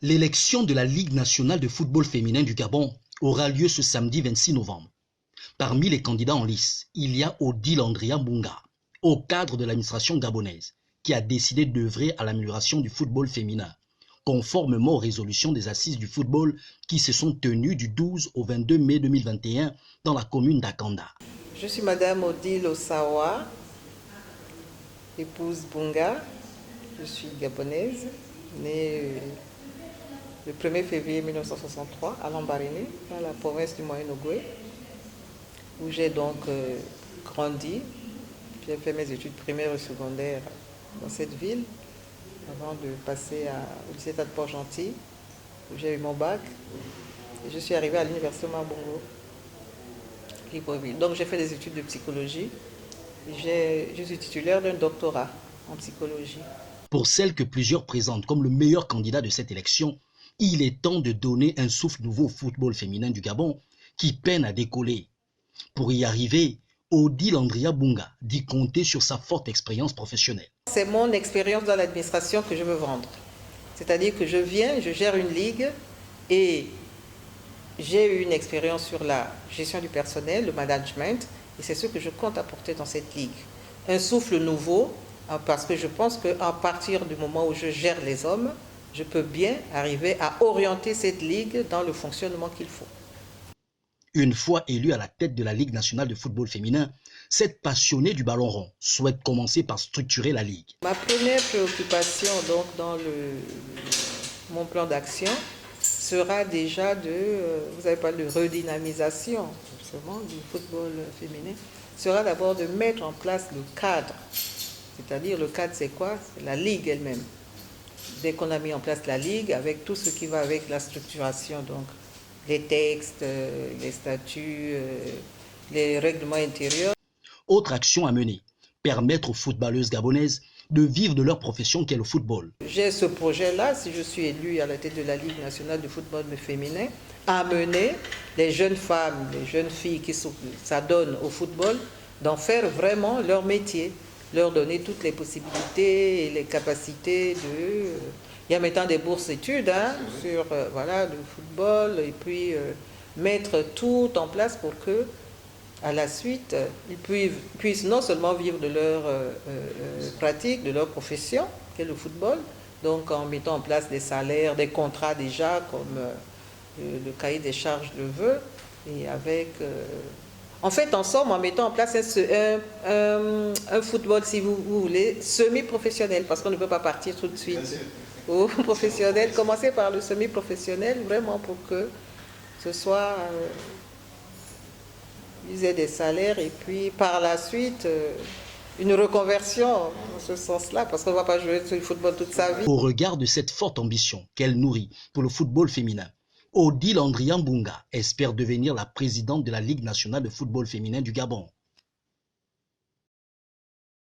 L'élection de la Ligue nationale de football féminin du Gabon aura lieu ce samedi 26 novembre. Parmi les candidats en lice, il y a Odile Andria Mbunga, au cadre de l'administration gabonaise, qui a décidé d'œuvrer à l'amélioration du football féminin, conformément aux résolutions des assises du football qui se sont tenues du 12 au 22 mai 2021 dans la commune d'Akanda. Je suis Madame Odile Osawa, épouse Mbunga. Je suis gabonaise, née le 1er février 1963 à Lambaréné, dans la province du Moyen-Ogooué, où j'ai donc grandi. J'ai fait mes études primaires et secondaires dans cette ville, avant de passer au lycée de Port-Gentil, où j'ai eu mon bac. Et je suis arrivée à l'université Mabongo, Libreville. Donc j'ai fait des études de psychologie. Et je suis titulaire d'un doctorat en psychologie. Pour celle que plusieurs présentent comme le meilleur candidat de cette élection, il est temps de donner un souffle nouveau au football féminin du Gabon qui peine à décoller. Pour y arriver, Odile Andria Mbunga dit compter sur sa forte expérience professionnelle. C'est mon expérience dans l'administration que je veux vendre. C'est-à-dire que je gère une ligue et j'ai eu une expérience sur la gestion du personnel, le management, et c'est ce que je compte apporter dans cette ligue. Un souffle nouveau, parce que je pense qu'à partir du moment où je gère les hommes, je peux bien arriver à orienter cette ligue dans le fonctionnement qu'il faut. Une fois élue à la tête de la Ligue nationale de football féminin, cette passionnée du ballon rond souhaite commencer par structurer la ligue. Ma première préoccupation donc dans mon plan d'action sera déjà vous avez parlé de redynamisation justement, du football féminin, sera d'abord de mettre en place le cadre. C'est-à-dire le cadre c'est quoi? C'est la ligue elle-même. Dès qu'on a mis en place la ligue, avec tout ce qui va avec la structuration, donc les textes, les statuts, les règlements intérieurs. Autre action à mener, permettre aux footballeuses gabonaises de vivre de leur profession qu'est le football. J'ai ce projet-là, si je suis élue à la tête de la Ligue nationale de football féminin, à amener les jeunes femmes, les jeunes filles qui s'adonnent au football, d'en faire vraiment leur métier, leur donner toutes les possibilités et les capacités Il y a maintenant des bourses études sur voilà, le football et puis mettre tout en place pour que, à la suite, ils puissent non seulement vivre de leur pratique, de leur profession, qu'est le football, donc en mettant en place des salaires, des contrats déjà, comme le cahier des charges le veut, et avec... En fait, ensemble, en mettant en place un football, si vous voulez, semi-professionnel, parce qu'on ne peut pas partir tout de suite au professionnel. Commencer par le semi-professionnel, vraiment pour que ce soit... ils aient des salaires et puis par la suite, une reconversion dans ce sens-là, parce qu'on ne va pas jouer sur le football toute sa vie. Au regard de cette forte ambition qu'elle nourrit pour le football féminin, Odile Andria Mbunga espère devenir la présidente de la Ligue nationale de football féminin du Gabon.